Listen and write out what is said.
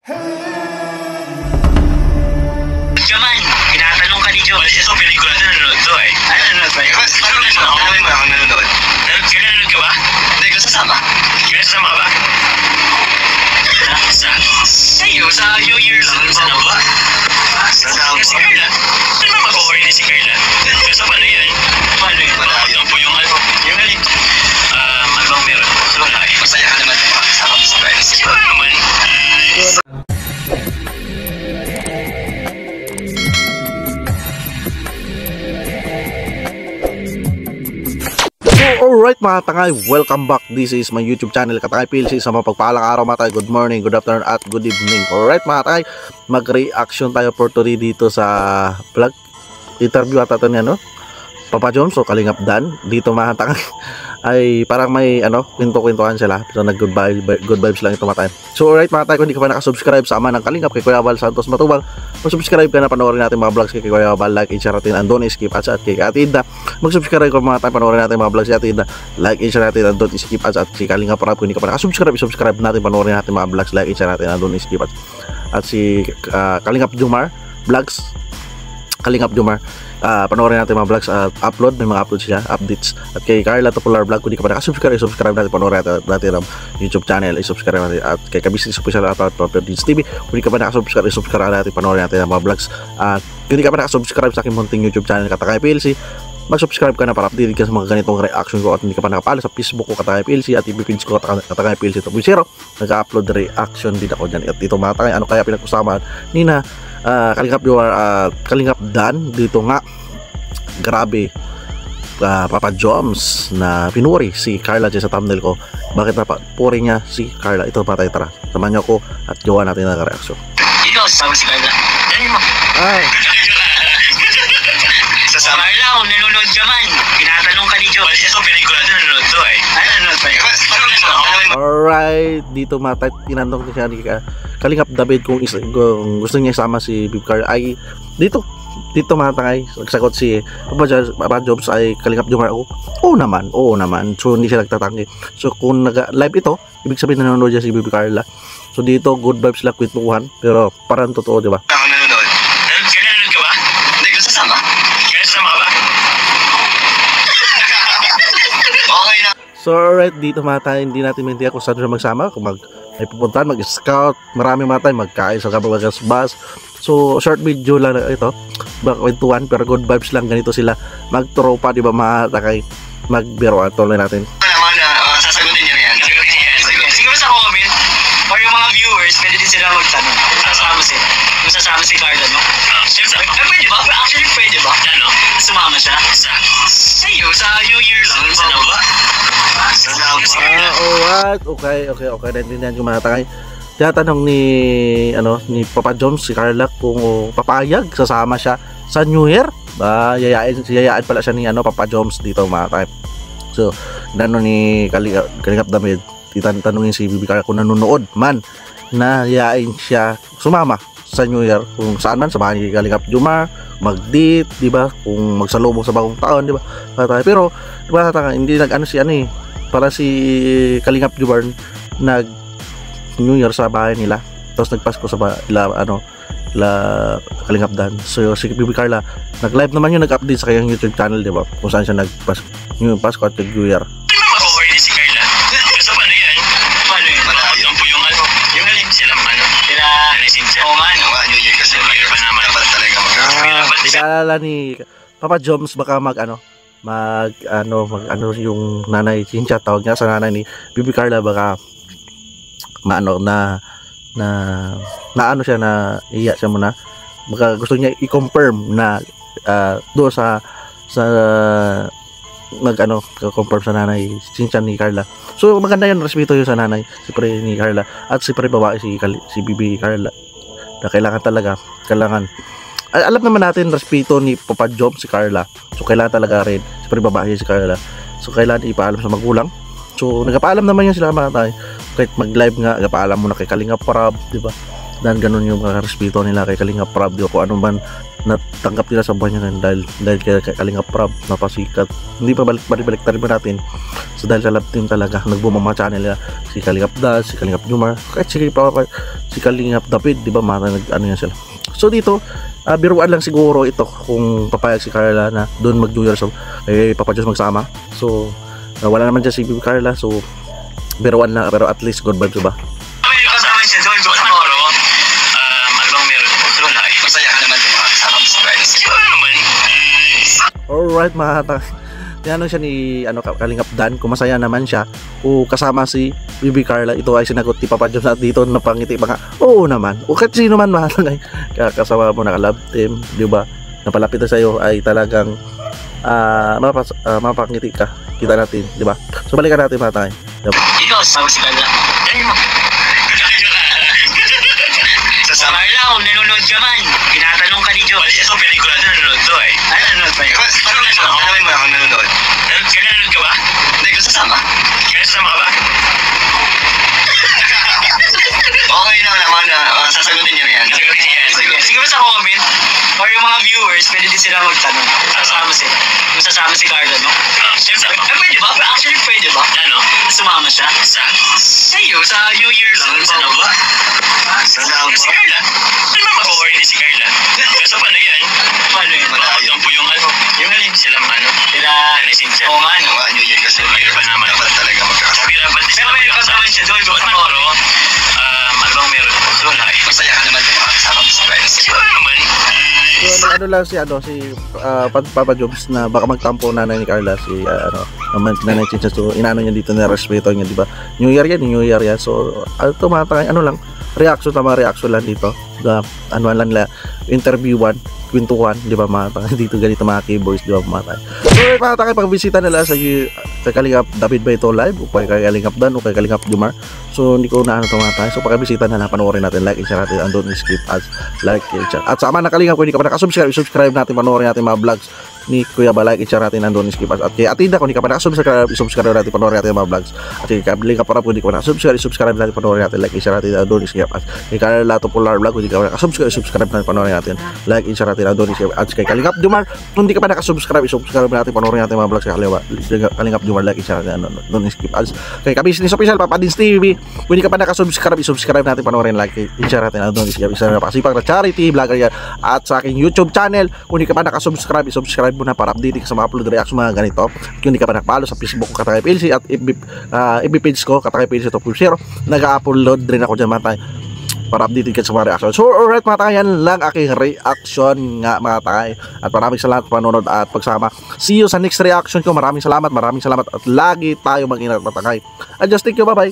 Jaman, tinatanong ka ni Joe. Ito, pelikula na nanonood to eh. Ano nanonood ba yun? Ano mo akong nanonood? Nanonood ka ba? Hindi ko sasama. Sasama ka ba? Sa'yo, sa New Year lang. Saan ako ba? Si Carla. Saan ba mag-over ni si Carla? Kasi paano yan? Paano yun? Ang po yung ano? Yung galing. Ano bang meron? Wala eh. Masaya ka naman. Sama mo si Carla. Siguro naman. Alright mga tangay, welcome back. This is my YouTube channel, Katangay PLC. Sa mapagpalang araw mga tangay, good morning, good afternoon at good evening. Alright mga tangay, mag-reaction tayo for today dito sa vlog. Interview ata ito niya, no? Papa Joms o Kalingap Dan. Dito mga tangay ay parang may kwento-kwentuhan sila. So nag good vibes lang ito mga tangay. So alright mga tangay, kung hindi ka pa nakasubscribe sa ama ng Kalingap kay Kuya Val Santos Matubang, mag-subscribe ka na, panoorin natin mga vlogs kay Kuya Val, like, share natin and don't skip ads at kay Ate Ida. Mag-subscribe ko mga tangay, panoorin natin mga vlogs si Ate Ida, like, share natin and don't skip ads at si Kalingap Rab. Kung hindi ka pa nakasubscribe, subscribe natin, panoorin natin mga vlogs, like, share natin and don't skip ads. At si Kalingap Jomar Vlogs, Kalingap Jomar, panoorin natin mga vlogs at upload, may mga upload siya, updates. At kay Carla Topolar Vlog, kung di ka pa nakasubscribe, subscribe natin, panoorin natin ang YouTube channel, subscribe natin. At kay Kabisnes Official at Properties TV, kung di ka pa nakasubscribe, subscribe natin, panoorin natin ang mga vlogs. At kung di ka pa nakasubscribe sa aking munting YouTube channel, Katangay PLC, mag-subscribe ka na para updated ka sa mga ganitong reaction ko. At hindi ka pa nakapalo sa Facebook ko, Katangay PLC, at TV page ko, Katangay PLC 2.0, nag-upload reaction din ako dyan. At ito mga tangay, ano kaya pinag-usapan ni na Kalingap Jomar at Kalingap Dan dito nga. Grabe, Papa Joms na pinuri si Carla dyan sa thumbnail ko. Bakit napapuri niya si Carla? Ito pa tayo, tara, samahan niyo ako at gawa natin ang reaction. Ikaw, sasama si Carla. Dali mo. Ay, Sasama Carla, kung nanonood ka man, tinatanong ka ni Joe. Ito, pelikula na nanonood to eh. Ano nanonood ba yun? alright, dito mata tinanong niya ni Kalingap David kung gusto niya isama si Bib Carla. Ay dito mga tangay, nagsagot si Papa Joms ay Kalingap Jomar. Oo naman. So hindi siya nagtatanggi. So kung nag-live ito, ibig sabihin nanonood niya si Bib Carla. So dito good vibes lang, kwentuhan, pero parang totoo, di ba? Ako nanonood. Nanonood ka ba? Hindi ko sasama. Sasama ka ba? Okay na. So alright, dito mga tayo, hindi natin maintindihan kung saan siya magsama, kung ay pupuntahan, mag-scout, marami mga tayo, magkain sa bus. So short video lang na ito, kwentuhan, pero good vibes lang, ganito sila magtropa, di ba mga takay, magbiroan. Tuloy natin. Sasagutin niya yan. Siguro sa comment, or yung mga viewers, pwede din sila magtanong kung sasama si Carla, no? Pwede ba? Actually, pwede ba? Ano? Sumama siya? Sa'yo, sa New Year lang. Saan ako ba? Alright, okay, naintindihan ko mga takay. Tinatanong ni Papa Joms si Carla kung papayag sasama siya sa New Year. Yayain pala siya ni Papa Joms dito mga takay. So ni Kalingap David, titanongin si Bibi Carla kung nanonood man na yayain siya sumama sa New Year, kung saan man, samahan ni Kalingap Jomar mag-date, di ba, kung magsalubong sa bagong taon, di ba? Pero di ba, hindi para si Kalingap Jomar nag New Year sa bahay nila, tapos nagpasko sa Kalingap Dan. So si Bibi Carla nag-live naman, yung nag-update sa kanyang YouTube channel, di ba, kung saan siya nag-pasko at New Year. Mag-over ni si Carla. Kasi paano yan? Paano yun? Ang po yung yung galing sila Cynthia. Oo nga, New Year kasi pa naman. Dapat talaga Naalala ni Papa Joms baka yung nanay Cynthia, tawag niya sa nanay ni Bibi Carla, baka iya siya muna, baka gusto niya i-confirm na doon sa confirm sa nanay Cynthia ni Carla. So maganda yun, respeto yun sa nanay siyempre ni Carla, at siyempre babae si Bibi Carla, na kailangan alam naman natin, respeto ni Papa Joms si Carla. So kailangan talaga rin siyempre babae si Carla, so kailangan ipaalam sa magulang. So nagpaalam naman yan sila mga tayo, kahit mag-live nga, nagpaalam mo na kay Kalingap Rab, di ba? Dan ganun yung mga respeto nila kay Kalingap Rab, di ba? Kung ano man natanggap nila sa buhay niya dahil kay Kalingap Rab napasikat. Hindi pa balik natin So dahil sa love team talaga, nagboom ang mga channel nila. Si Kalingap Dal, si Kalingap Jumar, kahit si Kalingap David, di ba, ano yan sila. So dito, biruan lang siguro ito kung papayag si Carla na doon mag-New Year, so Papa Diyos magsama. So wala naman dyan si Bibi Carla, so biruan lang, pero at least good vibes, diba? Kasama siya doon, siguro. Ano bang meron? Wala eh. Masaya ka naman yung mga kasama mo sa friends. Siguro naman. Alright mga kata, tinanong siya ni Kalingap Dan kung masaya naman siya o kasama si Bibi Carla. Ito ay sinagot ni Papa Joms at dito napangiti pa nga, oo naman, o kahit sino man mga kata, kasama mo naka-love team, di ba, napalapit na sa'yo ay talagang mapangiti ka, kita natin, di ba? So balikan natin mga tayo. Ikaw, sama si Carla. Sa Carla, kung nanonood ka man, tinatanong ka ni Joe. Ito, pelikula na nanonood to eh. Ano nanonood ba yun? Tanongin mo akong nanonood. Nanonood ka ba? Hindi ko sasama. Kaya sasama ka ba? Okay naman sasagutin niya na yan. Siguro sa comment, or yung mga viewers, pwede din sila magtanong. Kung sasama si Carla, no? Siyempre, pwede ba? Actually, pwede ba? Ano? Sumama siya? Sa'yo, sa New Year lang. Sana ba? Si Carla? Ano ba mag-horny si Carla? Kaso paano yan? Paano yun? Malayo po yung ano? Yung alin silang ano? Sila Cynthia. Oo nga, no? New Year kasi. Pa naman. Dapat talaga magkakasama. Pero may kasama siya doon. Siguro, ano bang meron? Wala eh. Masaya ka naman yung mga kasama mo sa friends. Siguro naman. So ano lang si Papa Joms na baka magtampo nanay ni Carla, si nanay Cynthia. So inaano niya dito na respeto niya, di ba? New Year yan. So tumatangay lang reaction lang dito. Ano lang nila, interviewan, kwentuhan, di ba, mga dito ganito mga keyboards, di ba, mga so mga tayo pagbisita nila sa kay Kalingap David ba ito live o kay Kalingap Dan o kay Kalingap Jumar. So hindi ko na ito mga tayo. So pagbisita na panoorin natin, like and share natin, andun skip ads, like and share. At sa ama na Kalingap, kung hindi ka pa nakasubscribe natin, panoorin natin mga vlogs ni Kuya Ba, like and share natin, andun skip ads. At kay Atinda, kung hindi ka pa nakasubscribe natin, panoorin natin mga vlogs. At kay Kalingap para, kung hindi ka pa nakasubscribe natin, panoorin natin, like and share natin, andun skip ads. Kay Carla Popular Vlog, kung hindi ka pa nakasubscribe natin, panoorin natin, like and share natin, andun skip ads. Kay Kalingap Jumar, kung hindi ka pa nakasubscribe natin, panoorin natin mga vlogs. Kay Kalingap Jumar, like and share natin, andun skip ads. Kay Kabisnes Official, Papa Dins TV, kung hindi ka pa nakasubscribe natin, panoorin, like and share natin, andun skip ads. Isa na pasipag na charity vlogger yan. At sa aking YouTube channel, kung hindi ka pa nakasubscribe mo na para update ka sa mga upload reaction mga ganito. Kung hindi ka pa nakapalo sa Facebook ko, Katakay PLC, at FB page ko, Katakay PLC 2.0, nag-upload rin ako dyan mga tayo para update ka sa mga reaction. So alright mga tayo, yan lang aking reaction nga mga tayo. At maraming salamat panonood at pagsama. See you sa next reaction ko. Maraming salamat at lagi tayo mag-ingat mga tayo. And just thank you, bye bye.